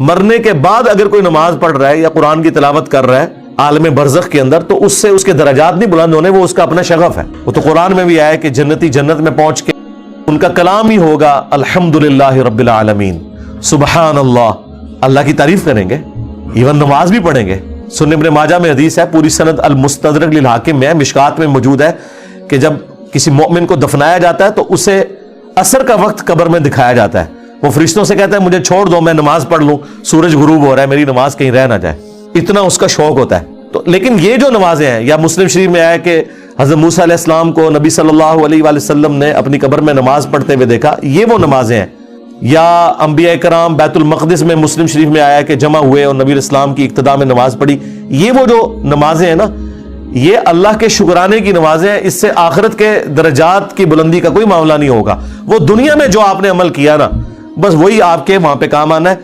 मरने के बाद अगर कोई नमाज पढ़ रहा है या कुरान की तिलावत कर रहा है आलम बरज़ख के अंदर, तो उससे उसके दर्जात नहीं बुलंद होने, वो उसका अपना शगफ है। वो तो कुरान में भी आया है कि जन्नती जन्नत में पहुंच के उनका कलाम ही होगा अल्हम्दुलिल्लाहि रब्बिल आलमीन, सुबहान अल्लाह, अल्लाह की तारीफ करेंगे, इवन नमाज भी पढ़ेंगे। सुन्नत इब्न माजा में हदीस है, पूरी सनद अल मुस्तदरक लिल हाकिम में, मिशकात में मौजूद है कि जब किसी मोमिन को दफनाया जाता है तो उसे असर का वक्त कब्र में दिखाया जाता है। वो फरिश्तों से कहता है मुझे छोड़ दो, मैं नमाज पढ़ लूं, सूरज गुरूब हो रहा है, मेरी नमाज कहीं रह ना जाए, इतना उसका शौक होता है। तो लेकिन ये जो नमाजें हैं, या मुस्लिम शरीफ में आया कि हज़रत मूसा अलैहिस्सलाम को नबी सल्लल्लाहु अलैहि वसल्लम ने अपनी कब्र में नमाज पढ़ते हुए देखा, ये वो नमाजें हैं। या अंबिया कराम बैतुल मक़दिस में मुस्लिम शरीफ में आया कि जमा हुए और नबी इस्लाम की इक्तदा में नमाज पढ़ी, ये वो जो नमाजें हैं ना, ये अल्लाह के शुक्राने की नमाजें हैं। इससे आखिरत के दर्जात की बुलंदी का कोई मामला नहीं होगा। वो दुनिया में जो आपने अमल किया ना, बस वही आपके वहां पे काम आना है।